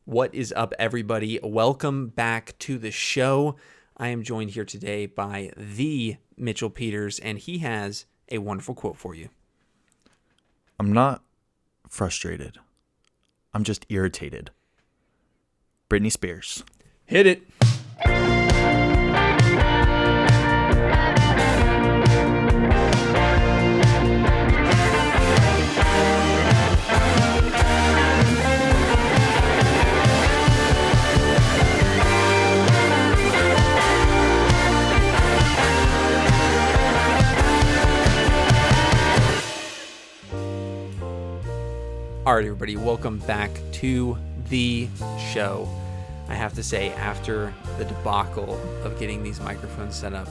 What is up, everybody? Welcome back to the show. I am joined here today by the Mitchell Peters, and he has a wonderful quote for you. I'm not frustrated. I'm just irritated. Britney Spears. Hit it. All right, everybody, welcome back to the show. I have to say, after the debacle of getting these microphones set up,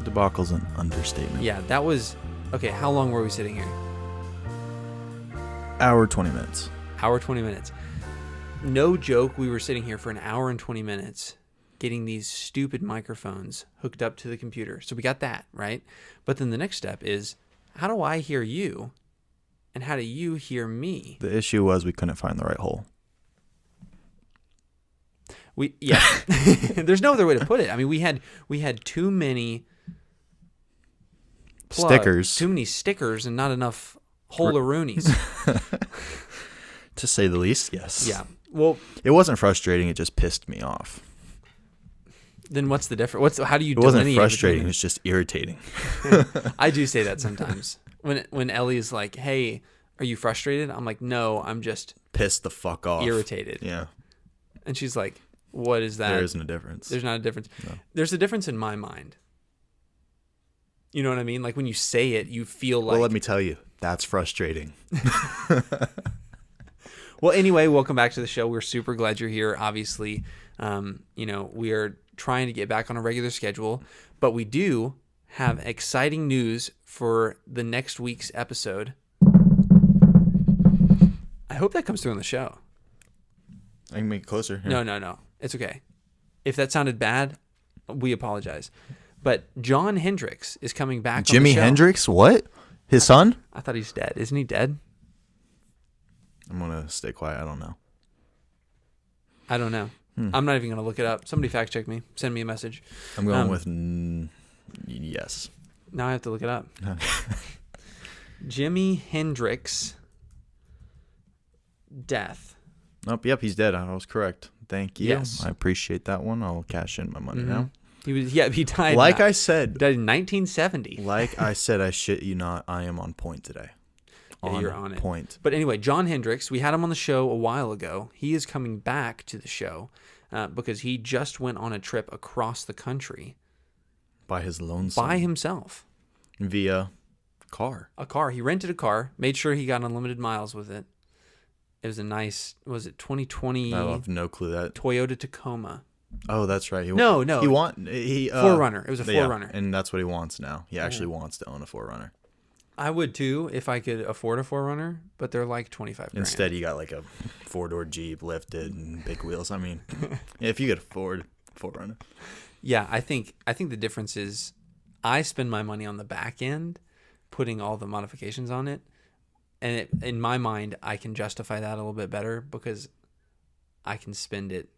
Debacle's an understatement. Yeah, that was... Okay, how long were we sitting here? Hour, 20 minutes. Hour, 20 minutes. No joke, we were sitting here for an hour and 20 minutes getting these stupid microphones hooked up to the computer. So we got that, right? But then the next step is, how do I hear you? And how do you hear me? The issue was we couldn't find the right hole. There's no other way to put it. I mean, we had too many stickers, too many stickers, and not enough hole-a-roonies. To say the least, yes. Yeah. Well, it wasn't frustrating. It just pissed me off. Then what's the difference? How do you? It wasn't frustrating. It was just irritating. I do say that sometimes. When Ellie's like, "Hey, are you frustrated?" I'm like, "No, I'm just pissed the fuck off, irritated." Yeah. And she's like, "What is that?" There isn't a difference. There's not a difference. No. There's a difference in my mind. You know what I mean? Like when you say it, you feel like. Well, let me tell you, that's frustrating. Well, anyway, welcome back to the show. We're super glad you're here. Obviously, we are trying to get back on a regular schedule, but we do have exciting news for the next week's episode. I hope that comes through on the show. I can make it closer. Here. No. It's okay. If that sounded bad, we apologize. But John Hendricks is coming back Jimi on the show. Hendrix? What? His son? I thought he's dead. Isn't he dead? I'm going to stay quiet. I don't know. I don't know. I'm not even going to look it up. Somebody fact check me. Send me a message. I'm going with yes. Now I have to look it up. Jimi Hendrix death. Yep, he's dead. I was correct. Thank you. Yes. I appreciate that one. I'll cash in my money now. He died. Like I said, died in 1970. Like I said, I shit you not. I am on point today. Yeah, you're on point. But anyway, John Hendricks, we had him on the show a while ago. He is coming back to the show because he just went on a trip across the country. By his lonesome. By himself. Via car. A car. He rented a car, made sure he got unlimited miles with it. It was a nice, was it 2020? I have no clue that. Toyota Tacoma. Oh, that's right. No. He 4Runner. It was a 4Runner. And that's what he wants now. He actually wants to own a 4Runner. I would too if I could afford a 4Runner, but they're like $25,000. Instead, you got like a 4-door Jeep lifted and big wheels. I mean, if you could afford 4Runner. Yeah, I think the difference is I spend my money on the back end, putting all the modifications on it, and in my mind, I can justify that a little bit better because I can spend it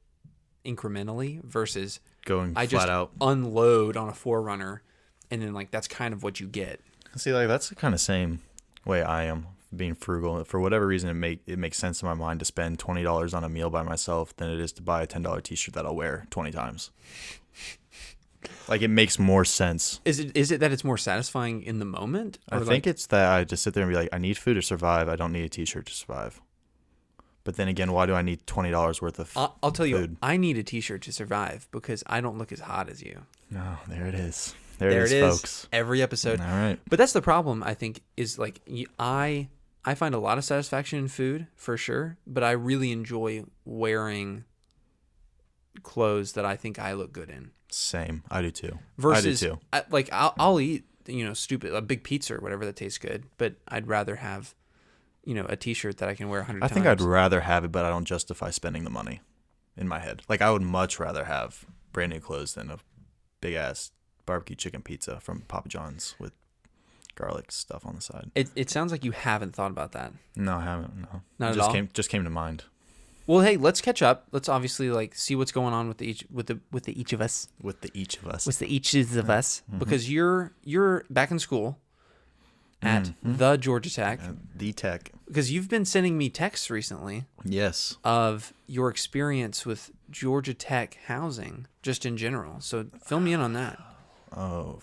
incrementally versus going I flat just out unload on a 4Runner, and then like that's kind of what you get. See, like that's the kind of same way I am being frugal. For whatever reason, it makes sense in my mind to spend $20 on a meal by myself than it is to buy a $10 t-shirt that I'll wear 20 times. Like it makes more sense. Is it that it's more satisfying in the moment? I think it's that I just sit there and be like, I need food to survive. I don't need a t-shirt to survive. But then again, why do I need $20 worth of I'll tell you, food? I need a t-shirt to survive because I don't look as hot as you. No, there it is. There it is, folks. Every episode. All right. But that's the problem, I think, is like I find a lot of satisfaction in food for sure, but I really enjoy wearing clothes that I think I look good in. Same. I do too. Versus, I do too. I'll eat, a big pizza or whatever that tastes good, but I'd rather have, a t-shirt that I can wear 100 times. I think I'd rather have it, but I don't justify spending the money in my head. Like I would much rather have brand new clothes than a big ass barbecue chicken pizza from Papa John's with garlic stuff on the side. It sounds like you haven't thought about that. No, I haven't. No, Not at all? Just came to mind. Well, hey, let's catch up. Let's obviously like see what's going on with the each of us. With the each of us. With the eaches of us, because you're back in school at the Georgia Tech. The Tech. Because you've been sending me texts recently. Yes. Of your experience with Georgia Tech housing, just in general. So fill me in on that. Oh,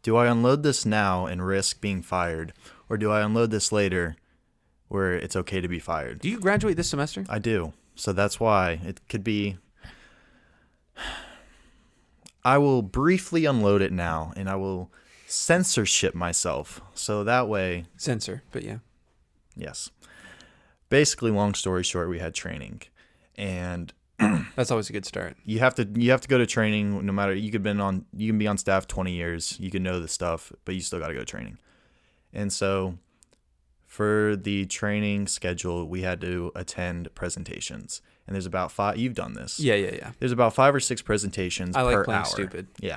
Do I unload this now and risk being fired, or do I unload this later where it's okay to be fired? Do you graduate this semester? I do. So that's why it could be. I will briefly unload it now, and I will censorship myself. So that way. Censor, but yeah. Yes. Basically, long story short, we had training, and that's always a good start. You have to go to training no matter. You can be on staff 20 years. You can know the stuff, but you still got to go to training. And so for the training schedule, we had to attend presentations. And there's about 5. You've done this. Yeah. There's about 5 or 6 presentations per hour. I like playing stupid. Yeah.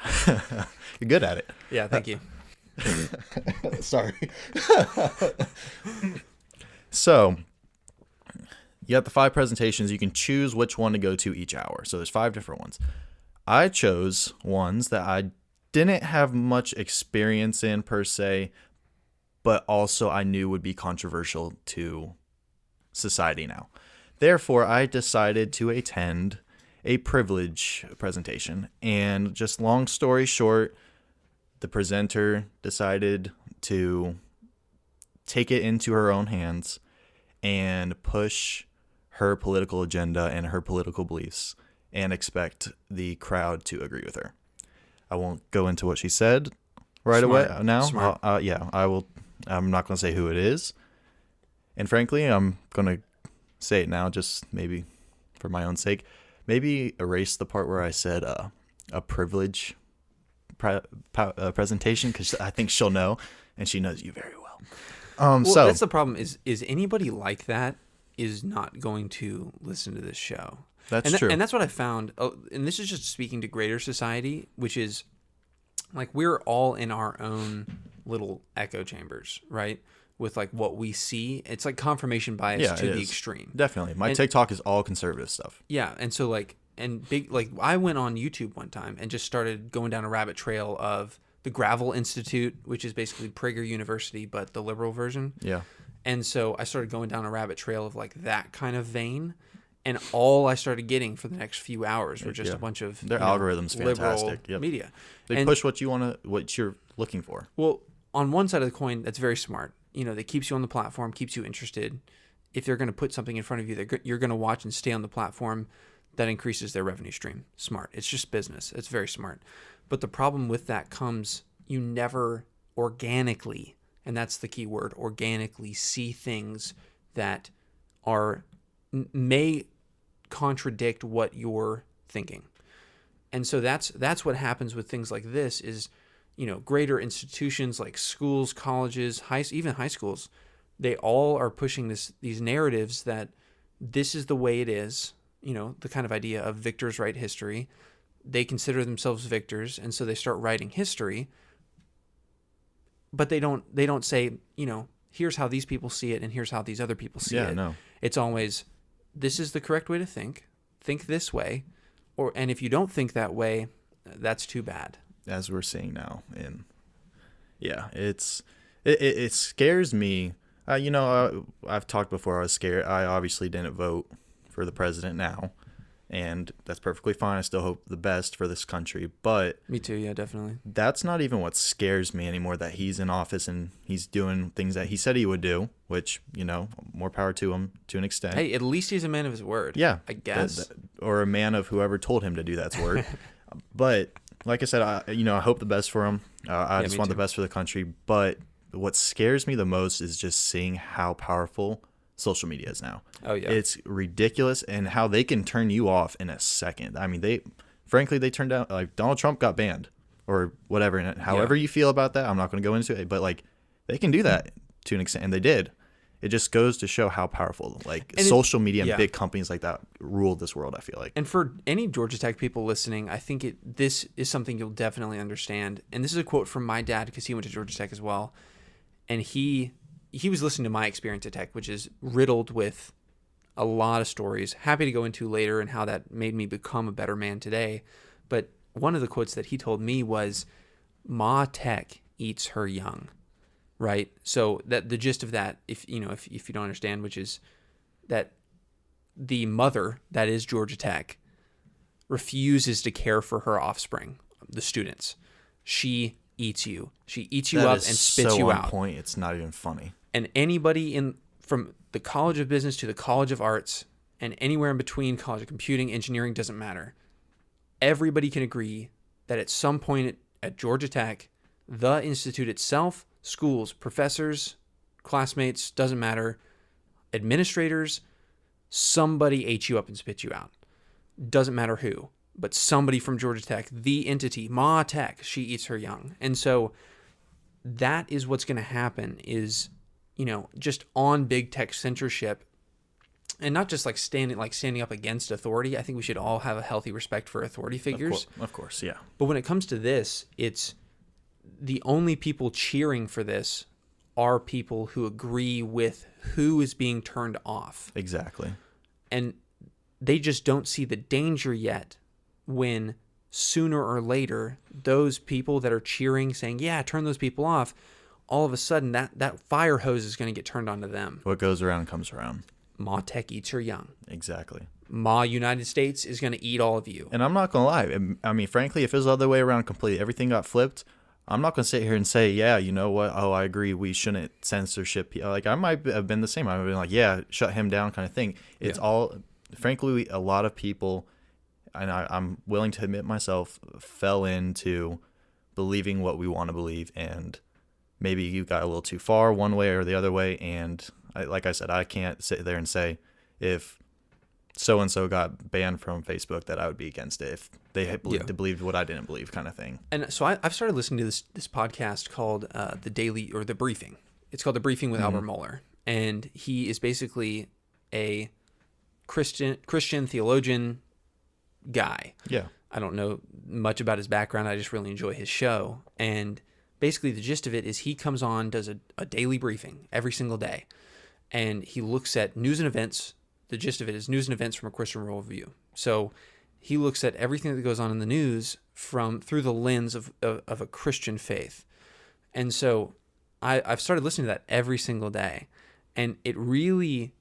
You're good at it. Yeah, thank you. Sorry. So you have the 5 presentations. You can choose which one to go to each hour. So there's 5 different ones. I chose ones that I didn't have much experience in per se, but also I knew would be controversial to society now. Therefore, I decided to attend a privilege presentation. And just long story short, the presenter decided to take it into her own hands and push her political agenda and her political beliefs and expect the crowd to agree with her. I won't go into what she said away now. Smart. I will. I'm not going to say who it is. And frankly, I'm going to say it now just maybe for my own sake. Maybe erase the part where I said a privilege presentation, because I think she'll know, and she knows you very well. So that's the problem is anybody like that is not going to listen to this show. That's true. And that's what I found. And this is just speaking to greater society, which is like we're all in our own little echo chambers, right? With like what we see. It's like confirmation bias to the extreme. Definitely. My TikTok is all conservative stuff. Yeah. And so like, I went on YouTube one time and just started going down a rabbit trail of the Gravel Institute, which is basically Prager University, but the liberal version. Yeah. And so I started going down a rabbit trail of like that kind of vein. And all I started getting for the next few hours were just a bunch of their algorithms fantastic. Yep. Media. They push what you're looking for. Well, on one side of the coin, that's very smart. That keeps you on the platform, keeps you interested. If they're going to put something in front of you that you're going to watch and stay on the platform, that increases their revenue stream. Smart. It's just business. It's very smart. But the problem with that comes you never organically, and that's the key word, organically see things that may contradict what you're thinking. And so that's what happens with things like this is, greater institutions like schools, colleges, even high schools, they all are pushing these narratives that this is the way it is, the kind of idea of victors write history. They consider themselves victors, and so they start writing history. But they don't say, here's how these people see it and here's how these other people see it. No. It's always, this is the correct way to think this way, and if you don't think that way, that's too bad. As we're seeing now, and it scares me. I've talked before. I was scared. I obviously didn't vote for the president now, and that's perfectly fine. I still hope the best for this country, but me too. Yeah, definitely. That's not even what scares me anymore. That he's in office and he's doing things that he said he would do, which more power to him to an extent. Hey, at least he's a man of his word. Yeah, I guess, or a man of whoever told him to do that's word. But like I said, I hope the best for him. I just want the best for the country. But what scares me the most is just seeing how powerful social media is now. Oh yeah, it's ridiculous, and how they can turn you off in a second. I mean, they turned down, like, Donald Trump got banned or whatever. And however you feel about that, I'm not going to go into it. But like, they can do that to an extent, and they did. It just goes to show how powerful, social media and big companies like that rule this world, I feel like. And for any Georgia Tech people listening, I think this is something you'll definitely understand. And this is a quote from my dad, because he went to Georgia Tech as well. And he he was listening to my experience at Tech, which is riddled with a lot of stories. Happy to go into later and how that made me become a better man today. But one of the quotes that he told me was, "Ma Tech eats her young," right? So that the gist of that, if you don't understand, which is that the mother, that is Georgia Tech, refuses to care for her offspring, the students. She eats you. She eats you up and spits you out. Point. It's not even funny. And anybody from the College of Business to the College of Arts and anywhere in between, College of Computing, Engineering, doesn't matter. Everybody can agree that at some point at Georgia Tech, the institute itself, schools, professors, classmates, doesn't matter, administrators, somebody ate you up and spit you out. Doesn't matter who, but somebody from Georgia Tech, the entity, Ma Tech, she eats her young. And so that is what's going to happen is, just on big tech censorship, and not just like standing up against authority. I think we should all have a healthy respect for authority figures. Of course, yeah. But when it comes to this, it's the only people cheering for this are people who agree with who is being turned off. Exactly. And they just don't see the danger yet when sooner or later those people that are cheering, saying, yeah, turn those people off, all of a sudden that fire hose is going to get turned onto them. What goes around comes around. Ma Tech eats her young. Exactly. Ma United States is going to eat all of you. And I'm not going to lie. I mean, frankly, if it was the other way around completely, everything got flipped, I'm not going to sit here and say, yeah, you know what? Oh, I agree. We shouldn't censorship. Like, I might have been the same. I would have been like, yeah, shut him down kind of thing. It's all, frankly, a lot of people, and I'm willing to admit myself, fell into believing what we want to believe. And maybe you got a little too far one way or the other way. And like I said, I can't sit there and say if so-and-so got banned from Facebook that I would be against it if they had believed what I didn't believe kind of thing. And so I've started listening to this podcast called The Briefing. It's called The Briefing with Albert Mohler. And he is basically a Christian theologian guy. Yeah. I don't know much about his background. I just really enjoy his show. And basically the gist of it is he comes on, does a daily briefing every single day. And he looks at news and events. The gist of it is news and events from a Christian worldview. So he looks at everything that goes on in the news through the lens of a Christian faith. And so I've started listening to that every single day. And it really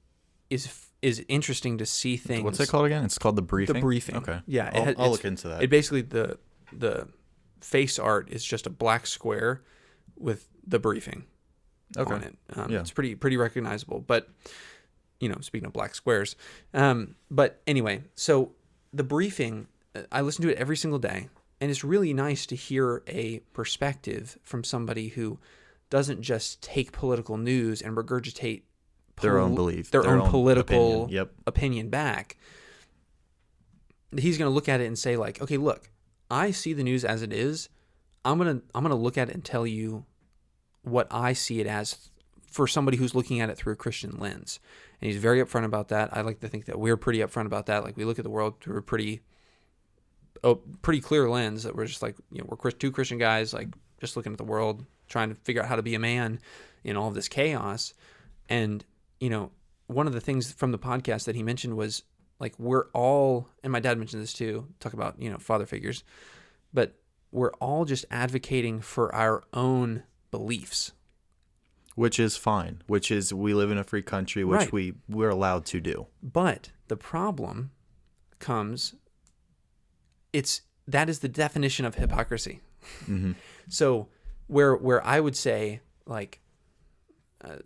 is interesting to see things. What's it called again? It's called The Briefing? The Briefing. Okay. Yeah. I'll look into that. It basically, the face art is just a black square with The Briefing on it. It's pretty recognizable. But, speaking of black squares. But anyway, so The Briefing, I listen to it every single day. And it's really nice to hear a perspective from somebody who doesn't just take political news and regurgitate their own belief, their own political opinion. opinion back. He's going to look at it and say, like, okay, look, I see the news as it is. I'm gonna look at it and tell you what I see it as for somebody who's looking at it through a Christian lens. And he's very upfront about that. I like to think that we're pretty upfront about that. Like, we look at the world through a pretty clear lens, that we're just like, we're two Christian guys, like, just looking at the world, trying to figure out how to be a man in all of this chaos. And one of the things from the podcast that he mentioned was, like, we're all, and my dad mentioned this too, talk about, father figures, but we're all just advocating for our own beliefs. Which is fine. Which is, we live in a free country, which right. we're allowed to do. But the problem comes, that is the definition of hypocrisy. Mm-hmm. So where I would say, like,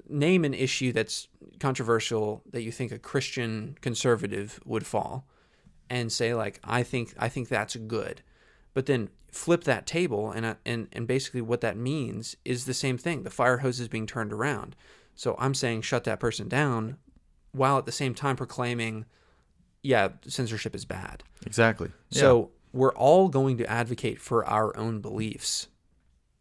name an issue that's controversial that you think a Christian conservative would fall, and say, like, I think that's good, but then flip that table, and basically what that means is the same thing. The fire hose is being turned around. So I'm saying shut that person down, while at the same time proclaiming, yeah, censorship is bad. Exactly. Yeah. So we're all going to advocate for our own beliefs,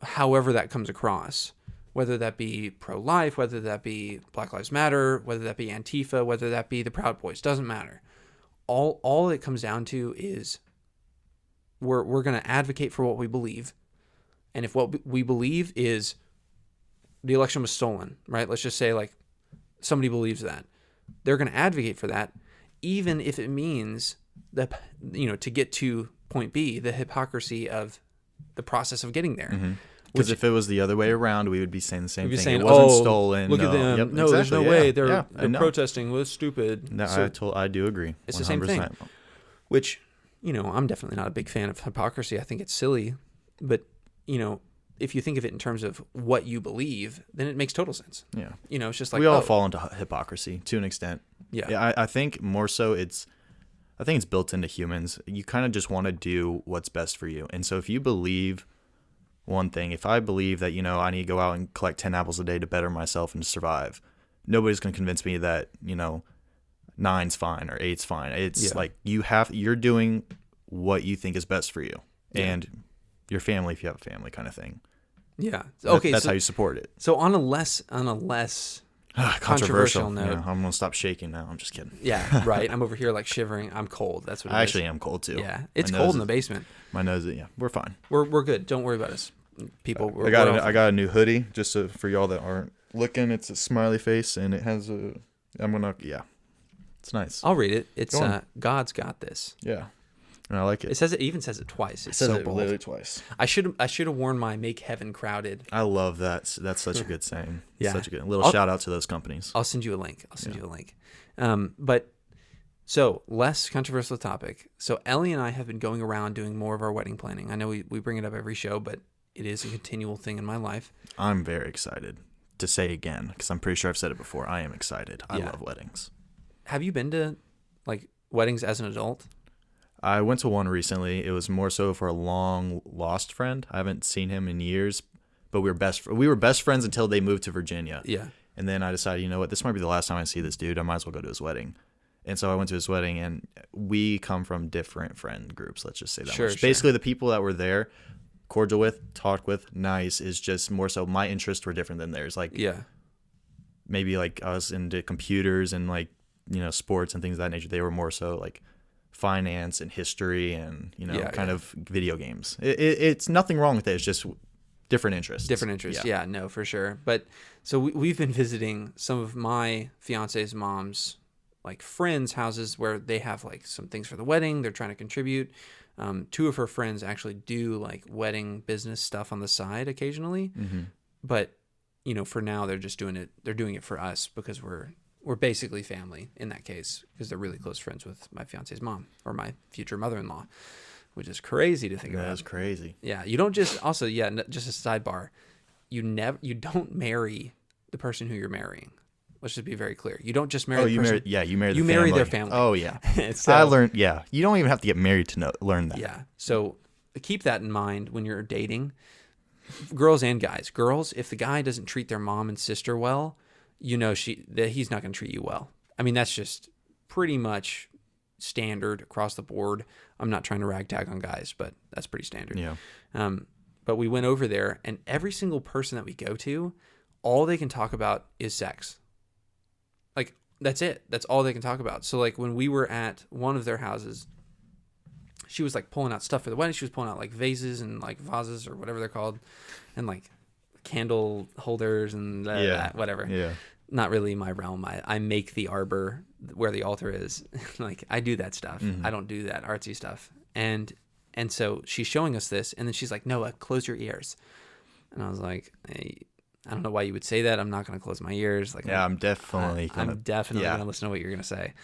however that comes across. Whether that be pro-life, whether that be Black Lives Matter, whether that be Antifa, whether that be the Proud Boys, doesn't matter. All it comes down to is we're going to advocate for what we believe. And if what we believe is the election was stolen, right? Let's just say like somebody believes that. They're going to advocate for that, even if it means that, to get to point B, the hypocrisy of the process of getting there. Mm-hmm. Because if it was the other way around, we would be saying the same thing. Saying, it wasn't stolen. Look at them. Yep, no, exactly. there's no way. They're no. protesting. Was stupid. No, So I do agree. it's 100%. the same thing. Which, I'm definitely not a big fan of hypocrisy. I think it's silly. But, if you think of it in terms of what you believe, then it makes total sense. Yeah. It's just like we all fall into hypocrisy to an extent. Yeah. I think more so it's built into humans. You kind of just want to do what's best for you. And so if you believe one thing, if I believe that, I need to go out and collect 10 apples a day to better myself and to survive, nobody's going to convince me that, 9's fine or 8's fine. It's like you're doing what you think is best for you and your family, if you have a family, kind of thing. Yeah. Okay. That's how you support it. So on a less controversial note, Yeah, I'm gonna stop shaking now. I'm just kidding. Yeah, right. I'm over here like shivering. I'm cold. That's what it I is. actually am cold too. Yeah, it's cold in the basement. My nose. Yeah, we're fine. We're good. Don't worry about us, people. I got a new hoodie just for y'all that aren't looking. It's a smiley face and it has a. It's nice. I'll read it. It's God's got this. Yeah, and I like it. It even says it twice. It's says so it bold. literally twice. I should have worn my "Make Heaven Crowded." I love that. That's such a good saying. Yeah. Such a good little shout out to those companies. I'll send you a link. But so less controversial topic. So Ellie and I have been going around doing more of our wedding planning. I know we bring it up every show, but it is a continual thing in my life. I'm very excited to say again because I'm pretty sure I've said it before. I am excited. I love weddings. Have you been to like weddings as an adult? I went to one recently. It was more so for a long lost friend. I haven't seen him in years, but we were best friends until they moved to Virginia. Yeah. And then I decided, you know what, this might be the last time I see this dude. I might as well go to his wedding. And so I went to his wedding, and we come from different friend groups. Let's just say that much. Basically, the people that were there, cordial with, talked with, nice, is just more so my interests were different than theirs. Like, maybe like I was into computers and like, sports and things of that nature. They were more so like finance and history and, kind of video games. It's nothing wrong with it. It's just different interests. Yeah, no, for sure. But so we've been visiting some of my fiance's mom's like friends' houses where they have like some things for the wedding. They're trying to contribute. Two of her friends actually do like wedding business stuff on the side occasionally. Mm-hmm. But, for now they're just doing it. They're doing it for us because we're basically family in that case because they're really close friends with my fiance's mom or my future mother-in-law, which is crazy to think about. That's crazy. Yeah. You don't just just a sidebar. You don't marry the person who you're marrying. Let's just be very clear. You don't just marry the person. You marry you marry their family. Oh yeah. So, I learned, you don't even have to get married to learn that. Yeah. So keep that in mind when you're dating, girls and guys. Girls, if the guy doesn't treat their mom and sister well, that he's not going to treat you well. I mean, that's just pretty much standard across the board. I'm not trying to ragtag on guys, but that's pretty standard. Yeah. But we went over there, and every single person that we go to, all they can talk about is sex. Like, that's it. That's all they can talk about. So, like, when we were at one of their houses, she was, like, pulling out stuff for the wedding. She was pulling out, like, vases and, like, vases or whatever they're called, and, like, candle holders and that, whatever. Yeah. Not really my realm. I make the arbor where the altar is. Like, I do that stuff. Mm-hmm. I don't do that artsy stuff. And so she's showing us this, and then she's like, Noah, close your ears. And I was like, hey, I don't know why you would say that. I'm not going to close my ears. Like, I'm definitely going to listen to what you're going to say.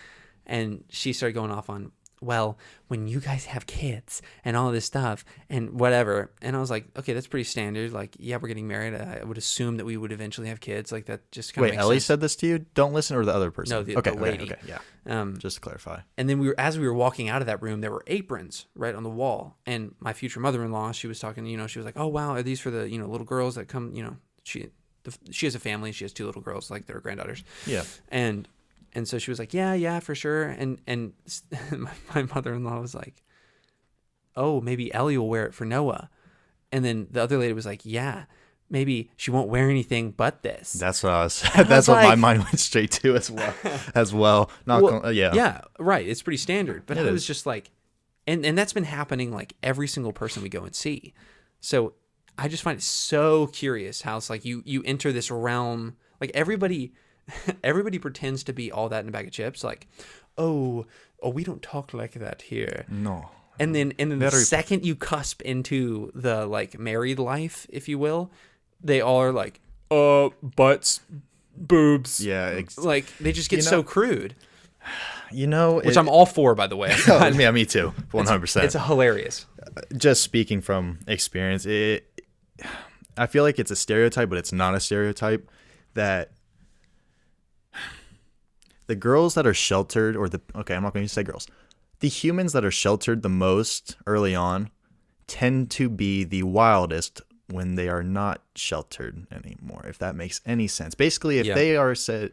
And she started going off on, well, when you guys have kids and all this stuff and whatever. And I was like, okay, that's pretty standard. Like, yeah, we're getting married. I would assume that we would eventually have kids. Like, that just kind of makes Ellie sense. said this to you? Don't listen, or the other person? No, the lady. Okay, yeah. Just to clarify. And then as we were walking out of that room, there were aprons right on the wall. And my future mother-in-law, she was talking, she was like, oh, wow, are these for the, little girls that come, she has a family. She has 2 little girls, like they're granddaughters. Yeah. And so she was like, yeah, for sure. And my mother-in-law was like, oh, maybe Ellie will wear it for Noah. And then the other lady was like, yeah, maybe she won't wear anything but this. That's what that's what my mind went straight to as well. Yeah, right. It's pretty standard. But I was just like, and that's been happening like every single person we go and see. So I just find it so curious how it's like you enter this realm, like everybody everybody pretends to be all that in a bag of chips, like, oh, we don't talk like that here. No. And then the Very- second you cusp into the like married life, if you will, they all are like, butts, boobs. Yeah. Like they just get You know- so crude, which I'm I'm all for, by the way. yeah, me too. 100%. It's hilarious. Just speaking from experience, I feel like it's a stereotype, but it's not a stereotype that the girls that are sheltered, I'm not going to say girls. The humans that are sheltered the most early on tend to be the wildest when they are not sheltered anymore, if that makes any sense. Basically, if they are said,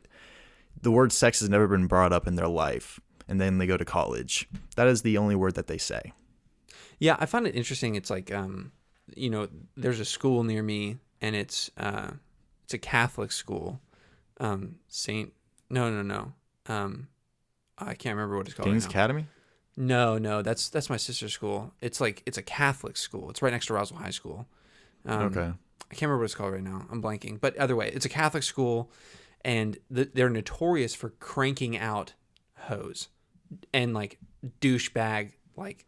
the word sex has never been brought up in their life, and then they go to college, that is the only word that they say. Yeah, I find it interesting. It's like, there's a school near me, and it's a Catholic school. I can't remember what it's called. King's right now. Academy? No, that's my sister's school. It's a Catholic school. It's right next to Roswell High School. Okay. I can't remember what it's called right now. I'm blanking. But either way, it's a Catholic school, and they're notorious for cranking out hoes and like douchebag like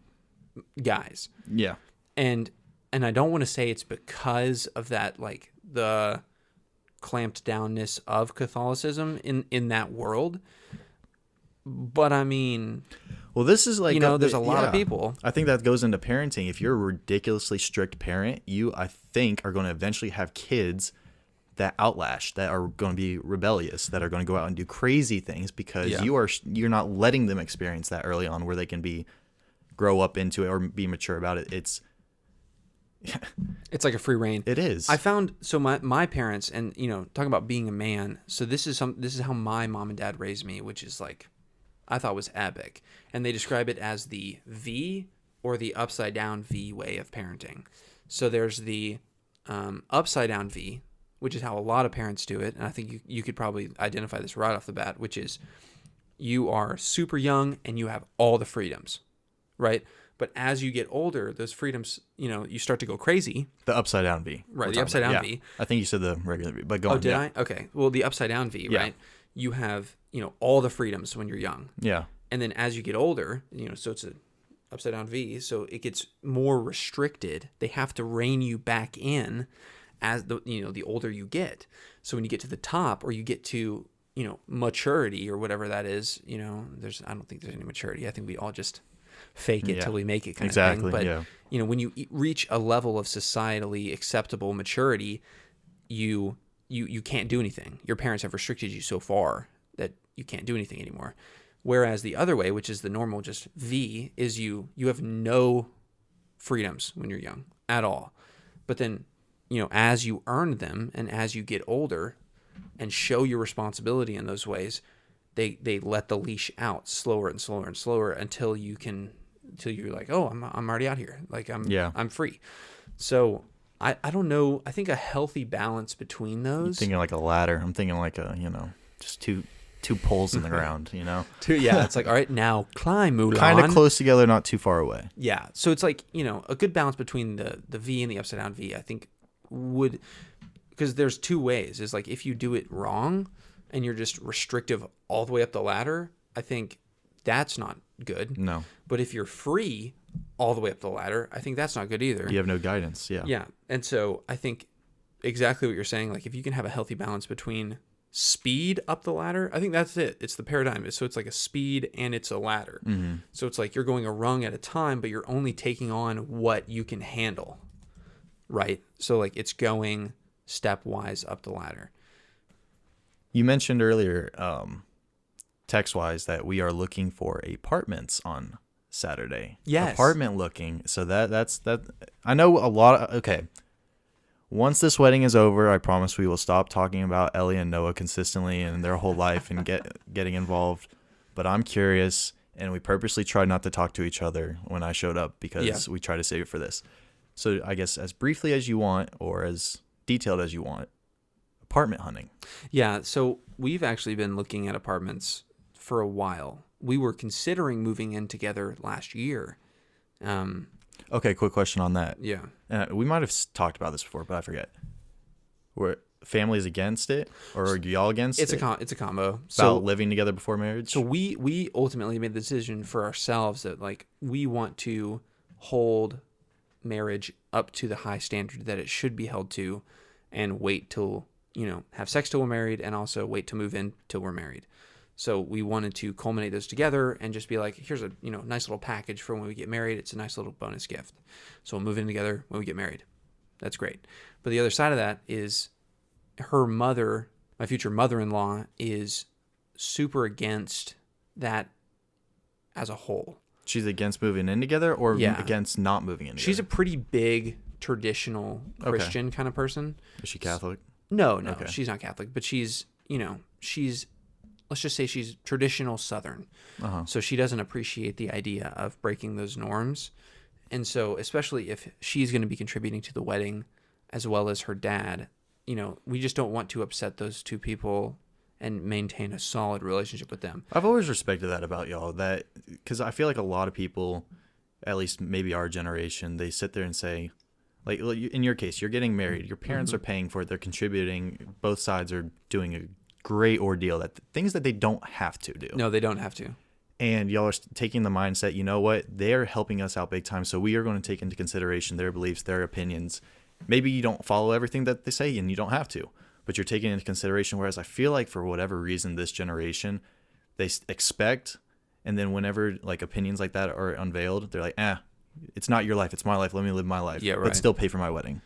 guys. Yeah. And I don't want to say it's because of that, like the clamped downness of Catholicism in that world. But I mean, Well, this is like there's a lot of people. I think that goes into parenting. If you're a ridiculously strict parent, you, I think, are going to eventually have kids that outlash, that are going to be rebellious, that are going to go out and do crazy things because you're not letting them experience that early on, where they can grow up into it or be mature about it. It's like a free reign. It is. I found my parents, and talking about being a man. So this is how my mom and dad raised me, which is like, I thought was epic. And they describe it as the V or the upside down V way of parenting. So there's the upside down V, which is how a lot of parents do it. And I think you could probably identify this right off the bat, which is you are super young and you have all the freedoms, right? But as you get older, those freedoms, you start to go crazy. The upside down V. Right, the upside down V. I think you said the regular V, but go on. Oh, did I? Okay. Well, the upside down V, right? You have, all the freedoms when you're young. Yeah. And then as you get older, so it's a upside down V, so it gets more restricted. They have to rein you back in as the older you get. So when you get to the top, or you get to, maturity or whatever that is, I don't think there's any maturity. I think we all just fake it till we make it kind of thing. But when you reach a level of societally acceptable maturity, you can't do anything. Your parents have restricted you so far that you can't do anything anymore. Whereas the other way, which is the normal just V, is you have no freedoms when you're young at all. But then, as you earn them and as you get older and show your responsibility in those ways, they let the leash out slower and slower and slower until you're like, oh, I'm already out here. Like I'm free. So I don't know. I think a healthy balance between those. I'm thinking like a ladder. I'm thinking like just two poles in the ground, It's like, all right, now climb, Mulan. Kind of close together, not too far away. Yeah. So it's like, a good balance between the V and the upside down V, I think because there's two ways. Is like, if you do it wrong and you're just restrictive all the way up the ladder, I think that's not good. No. But if you're free all the way up the ladder, I think that's not good either. You have no guidance. Yeah. Yeah. And so I think exactly what you're saying, like if you can have a healthy balance between speed up the ladder, I think that's it. It's the paradigm. So it's like a speed and it's a ladder. Mm-hmm. So it's like you're going a rung at a time, but you're only taking on what you can handle. Right? So like it's going stepwise up the ladder. You mentioned earlier, text-wise, that we are looking for apartments on Saturday. Yes. Apartment looking. So that's I know a lot. Okay. Once this wedding is over, I promise we will stop talking about Ellie and Noah consistently and their whole life and getting involved. But I'm curious, and we purposely tried not to talk to each other when I showed up because we try to save it for this. So I guess as briefly as you want or as detailed as you want, apartment hunting. Yeah, so we've actually been looking at apartments for a while. We were considering moving in together last year. Okay, quick question on that. Yeah. We might have talked about this before, but I forget. Were families against it, or are y'all against It's it? it's a combo. About So living together before marriage? so we ultimately made the decision for ourselves that like we want to hold marriage up to the high standard that it should be held to, and wait till, have sex till we're married, and also wait to move in till we're married. So we wanted to culminate those together and just be like, here's a nice little package for when we get married. It's a nice little bonus gift. So we'll move in together when we get married. That's great. But the other side of that is her mother, my future mother-in-law, is super against that as a whole. She's against moving in together, or Yeah. against not moving in together? She's a pretty big traditional Christian kind of person. Is she Catholic? No, Okay. she's not Catholic, but she's let's just say she's traditional Southern. Uh-huh. So she doesn't appreciate the idea of breaking those norms. And so, especially if she's going to be contributing to the wedding as well as her dad, we just don't want to upset those two people and maintain a solid relationship with them. I've always respected that about y'all, that because I feel like a lot of people, at least maybe our generation, they sit there and say, like in your case, you're getting married, your parents are paying for it, they're contributing, both sides are doing a great ordeal, that things that they don't have to do. No, they don't have to. And y'all are taking the mindset, you know what, they're helping us out big time, so we are going to take into consideration their beliefs, their opinions. Maybe you don't follow everything that they say, and you don't have to, but you're taking into consideration. Whereas I feel like for whatever reason, this generation, they expect, and then whenever like opinions like that are unveiled, they're like, it's not your life, it's my life, let me live my life, Yeah, right. but still pay for my wedding.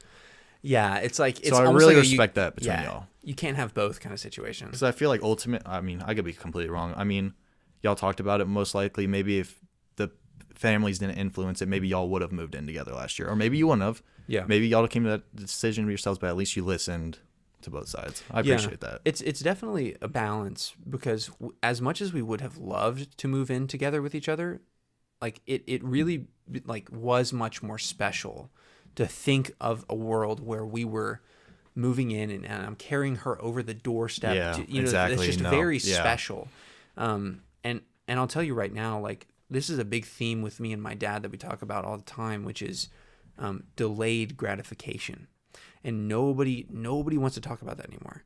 Yeah, it's like it's So I almost really like respect that between y'all. You can't have both kind of situations. Because I feel like I could be completely wrong. I mean, y'all talked about it most likely. Maybe if the families didn't influence it, maybe y'all would have moved in together last year. Or maybe you wouldn't have. Yeah. Maybe y'all came to that decision yourselves, but at least you listened to both sides. I appreciate that. It's definitely a balance, because as much as we would have loved to move in together with each other, like it really like was much more special to think of a world where we were moving in and I'm carrying her over the doorstep. Yeah, It's just No, very yeah. special. And I'll tell you right now, like this is a big theme with me and my dad that we talk about all the time, which is delayed gratification. And nobody wants to talk about that anymore,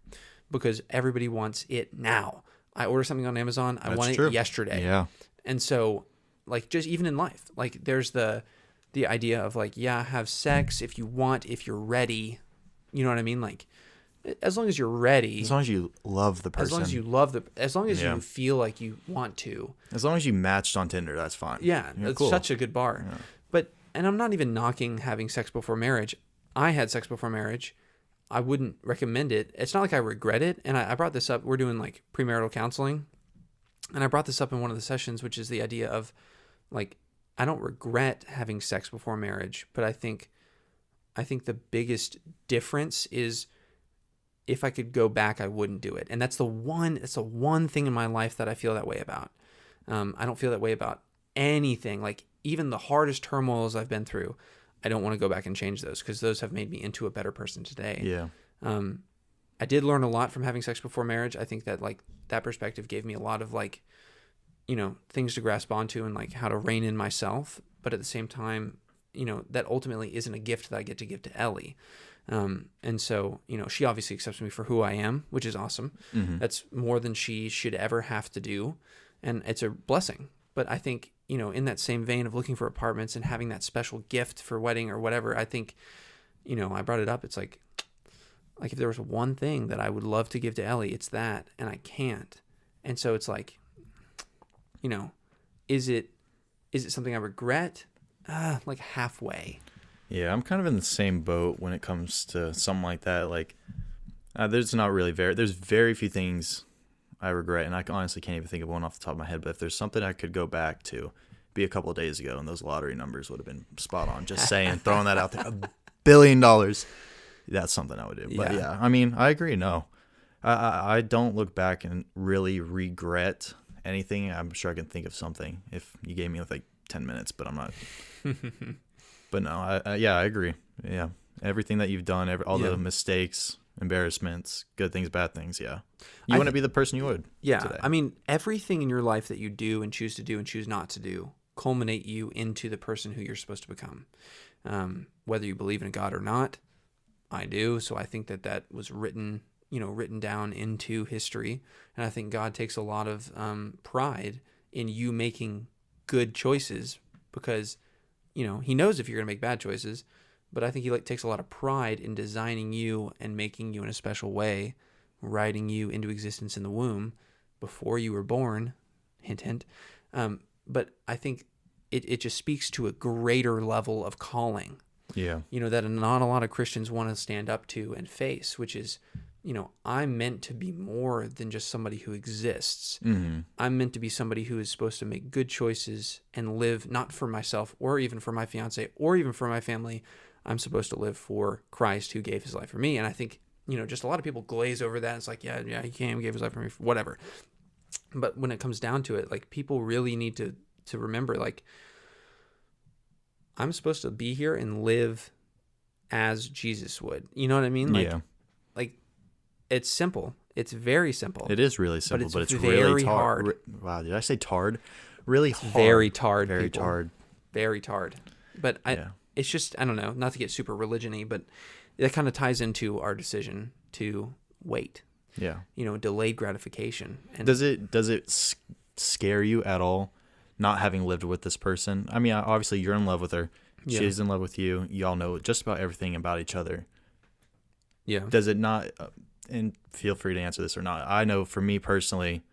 because everybody wants it now. I order something on Amazon, I want it yesterday. Yeah. And so, like, just even in life, like there's the idea of like, yeah, have sex if you want, if you're ready. You know what I mean? Like, as long as you're ready, As long as you love the person. as long as you love as long as you feel like you want to. As long as you matched on Tinder, that's fine. Yeah, You're it's cool. such a good bar. Yeah. And I'm not even knocking having sex before marriage. I had sex before marriage. I wouldn't recommend it. It's not like I regret it. And I brought this up. We're doing like premarital counseling. And I brought this up in one of the sessions, which is the idea of like, I don't regret having sex before marriage, but I think the biggest difference is if I could go back, I wouldn't do it. And that's the one thing in my life that I feel that way about. I don't feel that way about anything. Like even the hardest turmoils I've been through, I don't want to go back and change those, because those have made me into a better person today. Yeah. I did learn a lot from having sex before marriage. I think that like that perspective gave me a lot of like, things to grasp onto and like how to rein in myself. But at the same time, that ultimately isn't a gift that I get to give to Ellie. And so, she obviously accepts me for who I am, which is awesome. Mm-hmm. That's more than she should ever have to do. And it's a blessing. But I think, in that same vein of looking for apartments and having that special gift for wedding or whatever, I think, I brought it up. It's like if there was one thing that I would love to give to Ellie, it's that, and I can't. And so it's like, is it something I regret? Like halfway. Yeah, I'm kind of in the same boat when it comes to something like that. Like, there's very few things I regret, and I honestly can't even think of one off the top of my head. But if there's something I could go back to, be a couple of days ago, and those lottery numbers would have been spot on. Just saying, throwing that out there, $1 billion. That's something I would do. But yeah, I mean, I agree. No, I don't look back and really regret anything. I'm sure I can think of something if you gave me like 10 minutes, but I'm not. But no, I agree. Yeah, everything that you've done, all the mistakes, embarrassments, good things, bad things. Yeah, you want to be the person you would. Yeah, today. I mean, everything in your life that you do and choose to do and choose not to do culminate you into the person who you're supposed to become. Whether you believe in God or not, I do. So I think that was written down into history. And I think God takes a lot of pride in you making good choices because, he knows if you're going to make bad choices, but I think he takes a lot of pride in designing you and making you in a special way, writing you into existence in the womb before you were born, hint, hint. But I think it just speaks to a greater level of calling, that not a lot of Christians want to stand up to and face, which is, I'm meant to be more than just somebody who exists. Mm-hmm. I'm meant to be somebody who is supposed to make good choices and live not for myself or even for my fiance or even for my family. I'm supposed to live for Christ who gave his life for me. And I think, just a lot of people glaze over that. It's like, yeah, he came, gave his life for me, whatever. But when it comes down to it, like, people really need to remember, like, I'm supposed to be here and live as Jesus would. You know what I mean? Like, like, it's simple. It's very simple. It is really simple, but it's very really hard. Wow, did I say tard? Really hard. Very tard. Very people. tard. Very tard. But it's just, I don't know, not to get super religion-y, but that kind of ties into our decision to wait. Yeah. Delayed gratification. And does it scare you at all not having lived with this person? I mean, obviously you're in love with her. Yeah. She's in love with you. Y'all know just about everything about each other. Yeah. Does it not, and feel free to answer this or not. I know for me personally,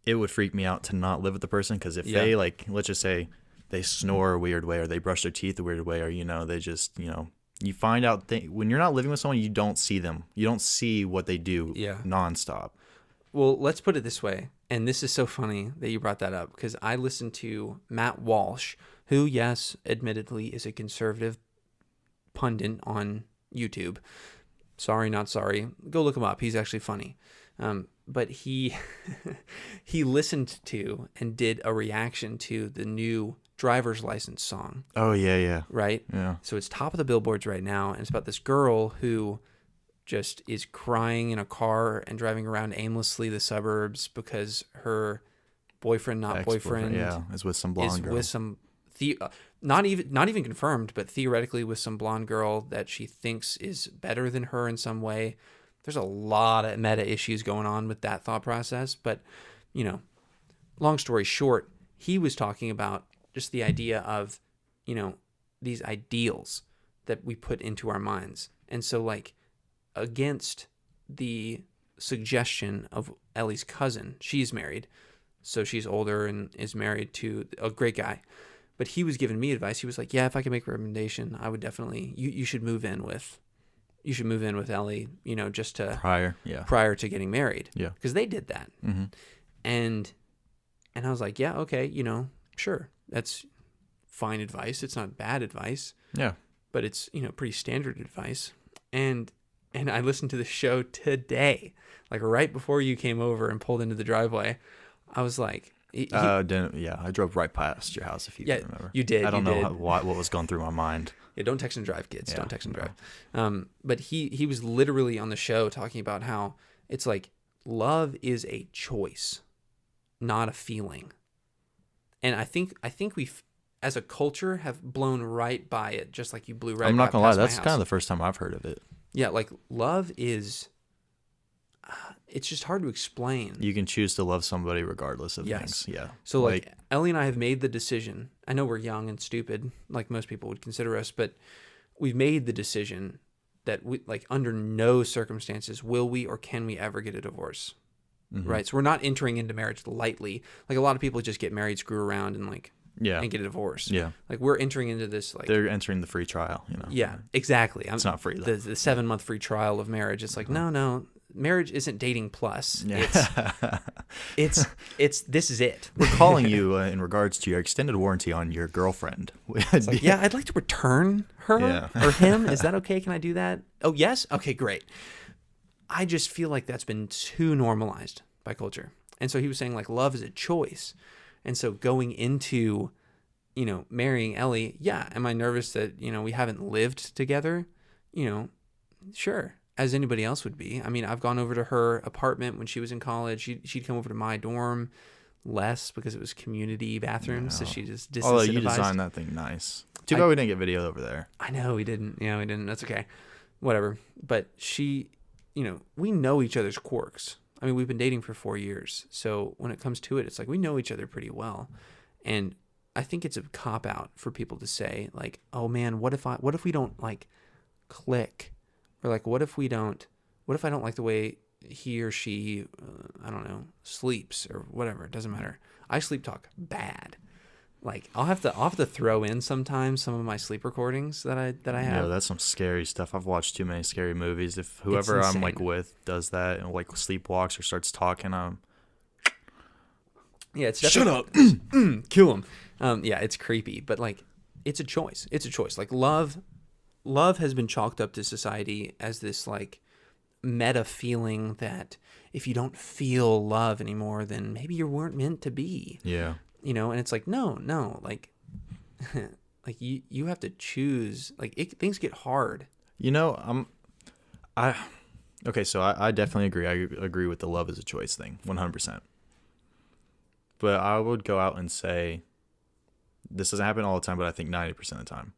it would freak me out to not live with the person, because if they, like, let's just say they snore a weird way or they brush their teeth a weird way, or, they just, you find out when you're not living with someone, you don't see them. You don't see what they do nonstop. Well, let's put it this way. And this is so funny that you brought that up, because I listened to Matt Walsh, who, yes, admittedly is a conservative pundit on YouTube. Sorry, not sorry. Go look him up. He's actually funny. But he listened to and did a reaction to the new driver's license song. Oh, yeah. Right? Yeah. So it's top of the billboards right now, and it's about this girl who just is crying in a car and driving around aimlessly the suburbs because her boyfriend, is with some blonde girl. With some not even confirmed, but theoretically with some blonde girl that she thinks is better than her in some way. There's a lot of meta issues going on with that thought process, but long story short, he was talking about just the idea of these ideals that we put into our minds. And so, like, against the suggestion of Ellie's cousin, she's married, so she's older and is married to a great guy. But he was giving me advice. He was like, yeah, if I could make a recommendation, I would definitely, you should move in with Ellie, just to prior to getting married. Yeah. Because they did that. Mm-hmm. And I was like, yeah, okay, sure. That's fine advice. It's not bad advice. Yeah. But it's, pretty standard advice. And I listened to the show today, like right before you came over and pulled into the driveway. I was like, I drove right past your house, if you can remember. You did. I don't know what was going through my mind. Yeah, don't text and drive, kids. Don't text and drive. But he was literally on the show talking about how it's like love is a choice, not a feeling. And I think we've, as a culture, have blown right by it, just like you blew right. I'm not gonna lie, that's kind of the first time I've heard of it. Yeah, like love is. It's just hard to explain. You can choose to love somebody regardless of things. Yeah. So like Ellie and I have made the decision. I know we're young and stupid, like most people would consider us, but we've made the decision that we, like, under no circumstances will we or can we ever get a divorce. Mm-hmm. Right? So we're not entering into marriage lightly. Like, a lot of people just get married, screw around, and and get a divorce. Yeah. Like, we're entering into this, like, they're entering the free trial, Yeah, exactly. It's not free, though. The 7-month free trial of marriage. It's like, no, marriage isn't dating plus. Yeah. It's this is it. We're calling you in regards to your extended warranty on your girlfriend. It's like, yeah, I'd like to return her or him. Is that okay? Can I do that? Oh, yes? Okay, great. I just feel like that's been too normalized by culture. And so he was saying, like, love is a choice. And so going into, marrying Ellie, yeah, am I nervous that, we haven't lived together? Sure, as anybody else would be. I mean, I've gone over to her apartment when she was in college. She'd come over to my dorm. less because it was community bathrooms, so No. she just Although you disincentivized. designed that thing nice. Too bad we didn't get video over there. I know we didn't. Yeah, we didn't. That's okay. Whatever. But she, we know each other's quirks. I mean, we've been dating for 4 years. So when it comes to it, it's like we know each other pretty well. And I think it's a cop out for people to say like, "Oh man, what if we don't like click?" Or like, what if I don't like the way he or she, I don't know, sleeps or whatever. It doesn't matter. I sleep talk bad. Like I'll have to throw in sometimes some of my sleep recordings that I have. Yeah, that's some scary stuff. I've watched too many scary movies. If whoever I'm like with does that and like sleepwalks or starts talking, Yeah, it's shut up, kill him. Yeah, it's creepy, but like it's a choice. It's a choice. Like love has been chalked up to society as this like meta feeling that if you don't feel love anymore, then maybe you weren't meant to be. Yeah. And it's like, no, like, like you have to choose. Like things get hard. Okay, so I definitely agree. I agree with the love is a choice thing, 100%. But I would go out and say, this doesn't happen all the time, but I think 90% of the time,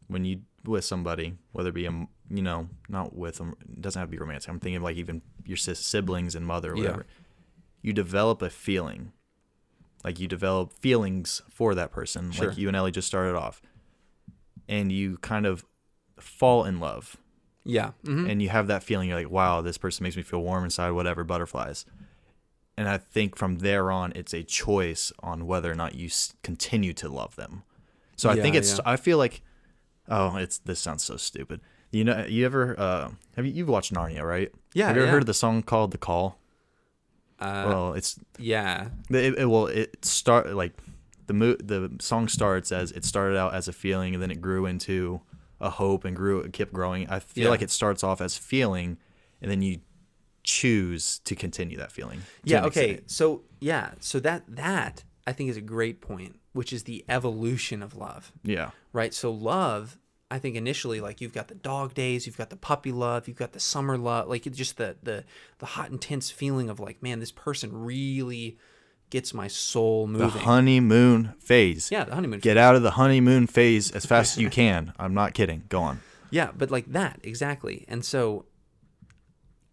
when you with somebody, whether it be not with them, it doesn't have to be romantic. I'm thinking of like even your siblings and mother or whatever. Yeah. You develop a feeling. Like you develop feelings for that person, sure. Like you and Ellie just started off, and you kind of fall in love. Yeah. Mm-hmm. And you have that feeling. You're like, wow, this person makes me feel warm inside, whatever, butterflies. And I think from there on, it's a choice on whether or not you continue to love them. So I think I feel like, this sounds so stupid. You ever, you've watched Narnia, right? Yeah. Have you ever heard of the song called The Call? Yeah. It start like the song starts as it started out as a feeling and then it grew into a hope and kept growing. I feel like it starts off as feeling and then you choose to continue that feeling. Yeah. Okay. So that I think is a great point, which is the evolution of love. Yeah. Right. So love, I think initially, like you've got the dog days, you've got the puppy love, you've got the summer love, like it's just the hot, intense feeling of like, man, this person really gets my soul moving. The honeymoon phase. Yeah, the honeymoon phase. Get out of the honeymoon phase as fast as you can. I'm not kidding. Go on. Yeah, but like that, exactly. And so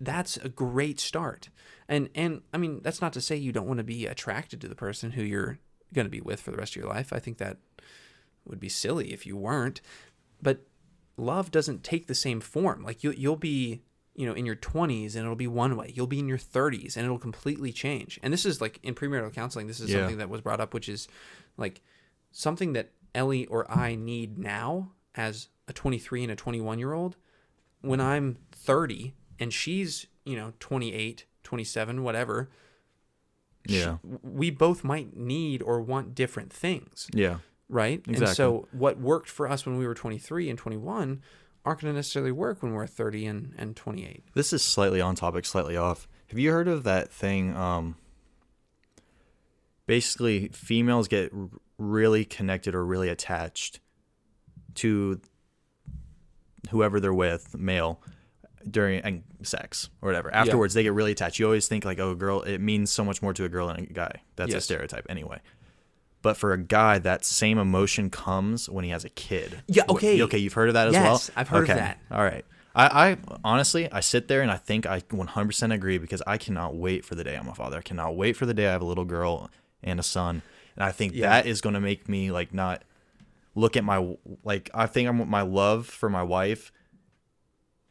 that's a great start. And I mean, that's not to say you don't want to be attracted to the person who you're going to be with for the rest of your life. I think that would be silly if you weren't. But love doesn't take the same form. Like you'll be, in your 20s and it'll be one way. You'll be in your 30s and it'll completely change. And this is like in premarital counseling, this is something that was brought up, which is like something that Ellie or I need now as a 23 and a 21-year-old. When I'm 30 and she's, 28, 27, whatever. Yeah. We both might need or want different things. Yeah. Right? Exactly. And so what worked for us when we were 23 and 21 aren't going to necessarily work when we're 30 and 28. This is slightly on topic, slightly off. Have you heard of that thing? Basically, females get really connected or really attached to whoever they're with, male, during sex or whatever. Afterwards, they get really attached. You always think like, oh, girl, it means so much more to a girl than a guy. That's a stereotype anyway. But for a guy, that same emotion comes when he has a kid. Yeah, okay. Okay, you've heard of that as well? Yes, I've heard of that. All right. I honestly, I sit there and I think I 100% agree because I cannot wait for the day I'm a father. I cannot wait for the day I have a little girl and a son. And I think that is going to make me like not look at my, like, I think my love for my wife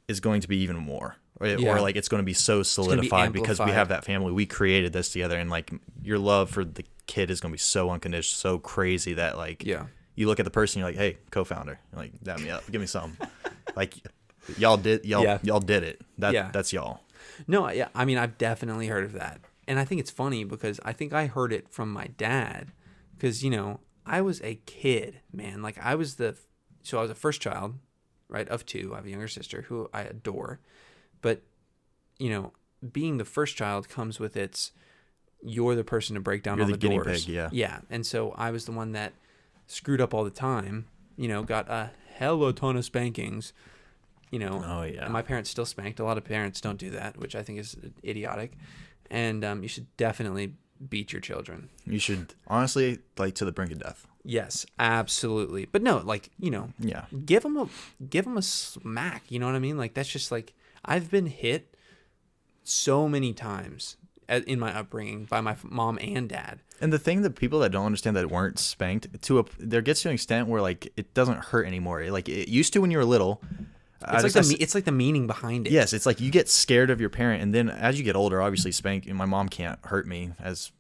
is going to be even more. Or like it's going to be so solidified because we have that family. We created this together, and like your love for the kid is going to be so unconditional, so crazy that like you look at the person, you're like, hey, co-founder, you're like, dab me up, give me some. Like y'all did it. That's y'all. No, yeah, I mean I've definitely heard of that, and I think it's funny because I think I heard it from my dad because I was a kid, man. Like I was a first child, right, of two. I have a younger sister who I adore. But, being the first child comes with you're the person to break down all the doors. Pig, yeah. Yeah. And so I was the one that screwed up all the time, got a hell ton of spankings, Oh, yeah. And my parents still spanked. A lot of parents don't do that, which I think is idiotic. And you should definitely beat your children. You should honestly, like, to the brink of death. Yes, absolutely. But no, like, Yeah. give them a smack. You know what I mean? Like, that's just like, I've been hit so many times in my upbringing by my mom and dad. And the thing that people that don't understand that weren't spanked there gets to an extent where, like, it doesn't hurt anymore. Like, it used to when you were little. It's like the meaning behind it. Yes, it's like you get scared of your parent, and then as you get older, obviously my mom can't hurt me as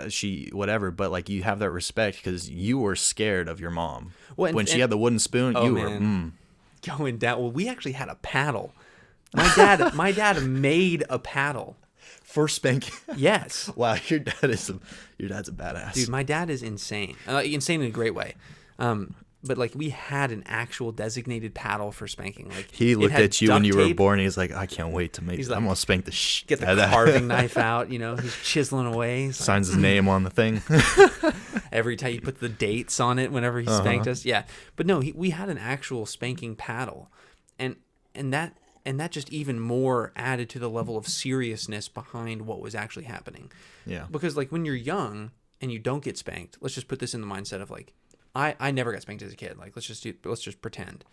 she whatever, but like you have that respect because you were scared of your mom. When she had the wooden spoon, you were going down. Well, we actually had a paddle. My dad made a paddle for spanking. Yes. Wow, your dad's a badass. Dude, my dad is insane. Insane in a great way. But like we had an actual designated paddle for spanking. Like he looked at you when you were born. And he's like, I can't wait to make. I'm gonna spank the shit. Get the carving knife out. He's chiseling away. He's signs his name on the thing. Every time you put the dates on it, whenever he spanked us. Yeah, but no, we had an actual spanking paddle, and that just even more added to the level of seriousness behind what was actually happening. Yeah. Because like when you're young and you don't get spanked, let's just put this in the mindset of like. I never got spanked as a kid. Like, let's just pretend.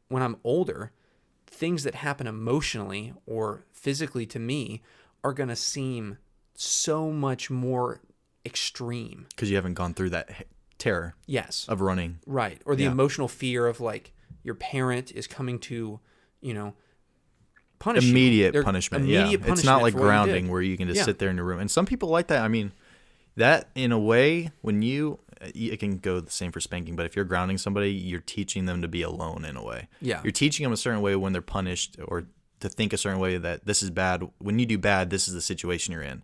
When I'm older, things that happen emotionally or physically to me are going to seem so much more extreme. Because you haven't gone through that terror. Yes. Of running. Right. Or the emotional fear of, like, your parent is coming to, punish immediate you. punishment. Immediate punishment. It's not like grounding where you can just sit there in your room. And some people like that. I mean, that in a way, when it can go the same for spanking, but if you're grounding somebody, you're teaching them to be alone in a way. Yeah. You're teaching them a certain way when they're punished, or to think a certain way that this is bad. When you do bad, this is the situation you're in.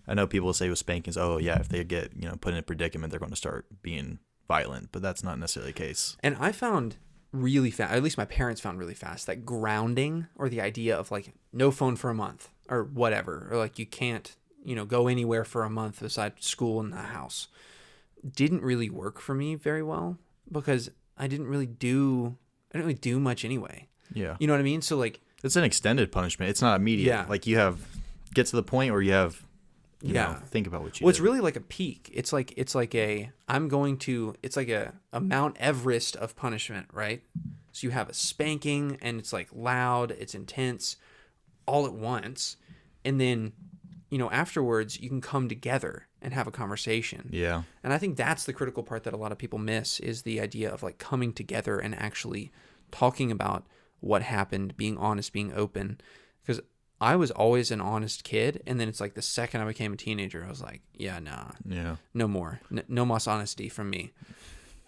I know people say with spankings, oh yeah, if they get, put in a predicament, they're going to start being violent, but that's not necessarily the case. And I found really fast, at least my parents found really fast, that grounding, or the idea of like no phone for a month or whatever, or like you can't, go anywhere for a month besides school and the house, didn't really work for me very well because I didn't really do much anyway. Yeah. You know what I mean? So like it's an extended punishment. It's not immediate. Yeah. Like you get to the point where you have you know, think about what you did. It's really like a peak. It's like a Mount Everest of punishment, right? So you have a spanking and it's like loud, it's intense all at once. And then afterwards you can come together and have a conversation. Yeah. And I think that's the critical part that a lot of people miss, is the idea of like coming together and actually talking about what happened, being honest, being open. Because I was always an honest kid. And then it's like the second I became a teenager, I was like, yeah, nah, no more, no more honesty from me.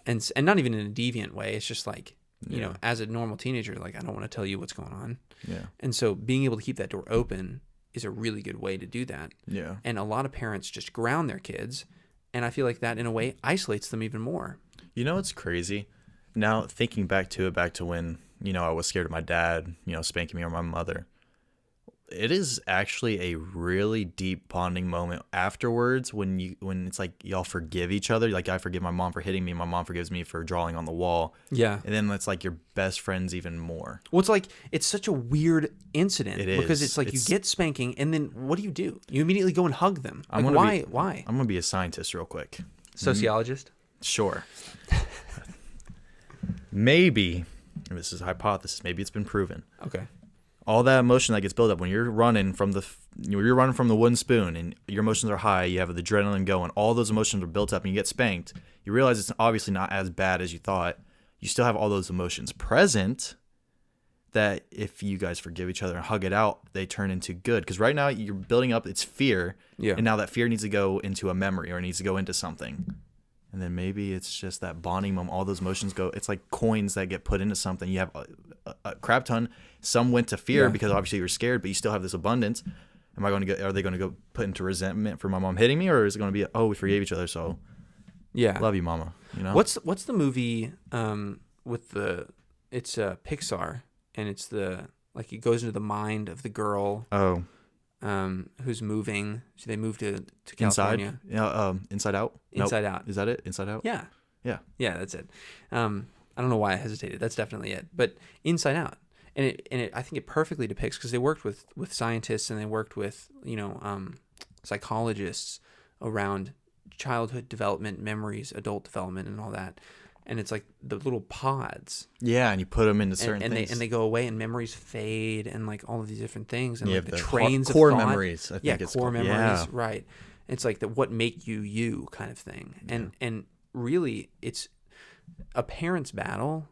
And not even in a deviant way. It's just like, as a normal teenager, like I don't want to tell you what's going on. Yeah. And so being able to keep that door open is a really good way to do that. Yeah. And a lot of parents just ground their kids, and I feel like that in a way isolates them even more. It's crazy. Now thinking back to when, I was scared of my dad, spanking me, or my mother. It is actually a really deep bonding moment afterwards when it's like y'all forgive each other. Like I forgive my mom for hitting me, my mom forgives me for drawing on the wall. Yeah. And then it's like you're best friends even more. Well, it's such a weird incident. It is. Because it's like you get spanking and then what do? You immediately go and hug them. Like, why? I'm going to be a scientist real quick. Sociologist? Sure. Maybe, and this is a hypothesis, maybe it's been proven. Okay. All that emotion that gets built up when you're running from the wooden spoon and your emotions are high, you have the adrenaline going, all those emotions are built up and you get spanked, you realize it's obviously not as bad as you thought. You still have all those emotions present that if you guys forgive each other and hug it out, they turn into good. Because right now you're building up, it's fear. Yeah. And now that fear needs to go into a memory or it needs to go into something. And then maybe it's just that bonding moment. All those emotions go. It's like coins that get put into something. You have a crap ton. Some went to fear because obviously you're scared, but you still have this abundance. Are they going to go put into resentment for my mom hitting me, or is it going to be, oh, we forgave each other, so love you, mama? What's the movie with it's Pixar, and it's it goes into the mind of the girl. Oh. Who's moving? So they moved to California. Inside Out. Inside Out. Is that it? Inside Out. Yeah. Yeah. Yeah, that's it. I don't know why I hesitated. That's definitely it. But Inside Out, and it I think it perfectly depicts, because they worked with scientists and they worked with psychologists around childhood development, memories, adult development, and all that. And it's like the little pods. Yeah, and you put them into certain and things. they go away, and memories fade, and like all of these different things, and like the the trains core of thought. memories. I think it's core called. memories, Yeah. right? It's like the what make you you kind of thing, and really, it's a parent's battle,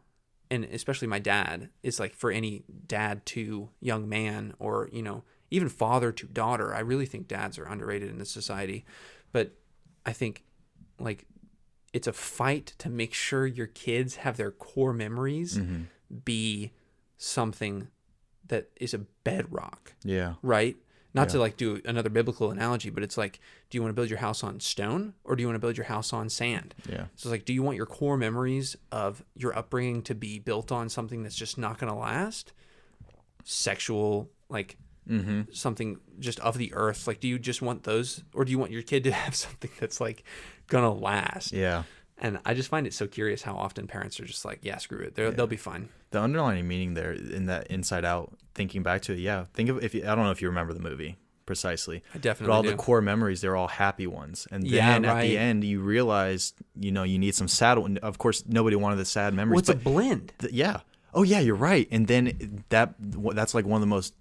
and especially my dad is like for any dad to young man, or even father to daughter. I really think dads are underrated in this society, but I think like it's a fight to make sure your kids have their core memories be something that is a bedrock, Yeah. right? Not to like do another biblical analogy, but it's like, do you want to build your house on stone or do you want to build your house on sand? Yeah. So it's like, do you want your core memories of your upbringing to be built on something that's just not going to last? Sexual, like something just of the earth. Like, do you just want those, or do you want your kid to have something that's like going to last? Yeah. And I just find it so curious how often parents are just like, yeah, screw it. They'll be fine. The underlying meaning there in that Inside Out, thinking back to it, yeah. Think of I don't know if you remember the movie precisely. I definitely But all do. the core memories, they're all happy ones. And Yeah, then at right. the end, you realize, you need some sad one. Of course, nobody wanted the sad memories. Well, it's a but blend. yeah. Oh, yeah, you're right. And then that's like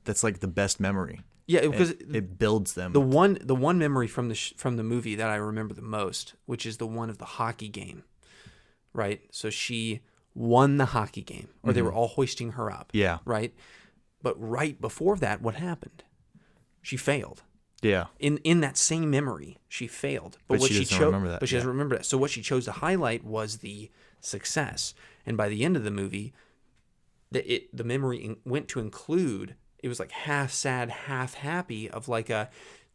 that's like the best memory. Yeah, because It builds them. the one memory from the movie that I remember the most, which is the one of the hockey game, right? So she won the hockey game, or they were all hoisting her up. Yeah. Right? But right before that, what happened? She failed. Yeah. In that same memory, she failed. But what she doesn't chose, remember that, But she doesn't yeah. remember that. So what she chose to highlight was the success. And by the end of the movie, the memory went to include, it was like half sad, half happy, of like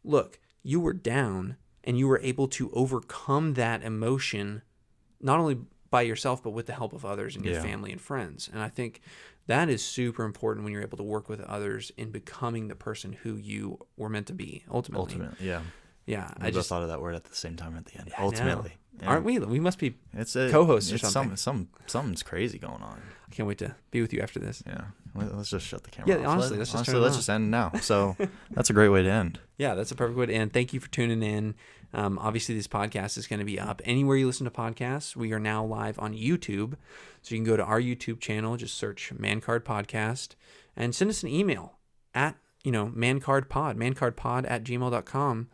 look, you were down and you were able to overcome that emotion, not only by yourself, but with the help of others and your Yeah. family and friends. And I think that is super important when you're able to work with others in becoming the person who you were meant to be ultimately. Yeah. Yeah. I just thought of that word at the same time at the end. I know. Ultimately. Yeah. Aren't we? We must be It's co-hosts or it's something. Something's crazy going on. I can't wait to be with you after this. Yeah. Let's just shut the camera Yeah, off. honestly, let's just turn it let's off. just end now. So that's a great way to end. Yeah, that's a perfect way to end. Thank you for tuning in. Obviously, this podcast is going to be up anywhere you listen to podcasts. We are now live on YouTube. So you can go to our YouTube channel, just search Man Card Podcast, and send us an email at, mancardpod@gmail.com.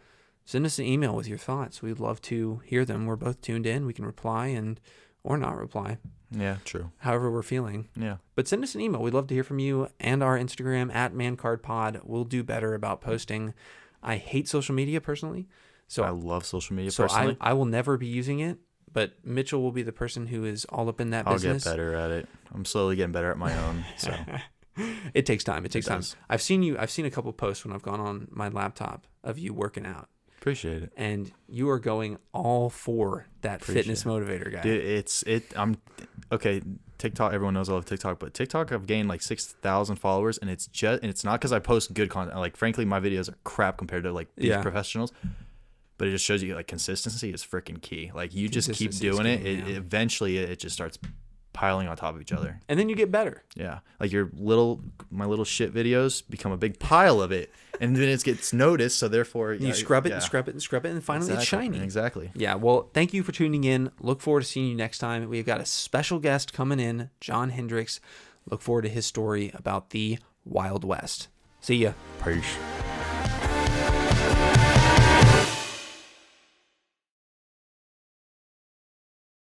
Send us an email with your thoughts. We'd love to hear them. We're both tuned in. We can reply or not reply, Yeah, true. however we're feeling. Yeah. But send us an email. We'd love to hear from you, and our Instagram at mancardpod. We'll do better about posting. I hate social media personally. So I love social media So personally. I will never be using it, but Mitchell will be the person who is all up in that I'll business. get better at it. I'm slowly getting better at my own. So It takes time. It takes time. does. I've seen a couple posts when I've gone on my laptop of you working out, appreciate it. and you are going all for that fitness motivator guy. Dude, I'm okay. TikTok, everyone knows I love TikTok, but TikTok I've gained like 6,000 followers, and it's not because I post good content. Like, frankly, my videos are crap compared to like these Yeah. professionals. But it just shows you like consistency is freaking key. Like, you just keep Consistency is doing it. key, yeah. Eventually it just starts piling on top of each other. And then you get better. Yeah, like my little shit videos become a big pile of it, and then it gets noticed. So therefore, You scrub it and yeah. scrub it and scrub it, and finally it's shiny. Exactly. Yeah, well, thank you for tuning in. Look forward to seeing you next time. We've got a special guest coming in, John Hendricks. Look forward to his story about the Wild West. See ya. Peace.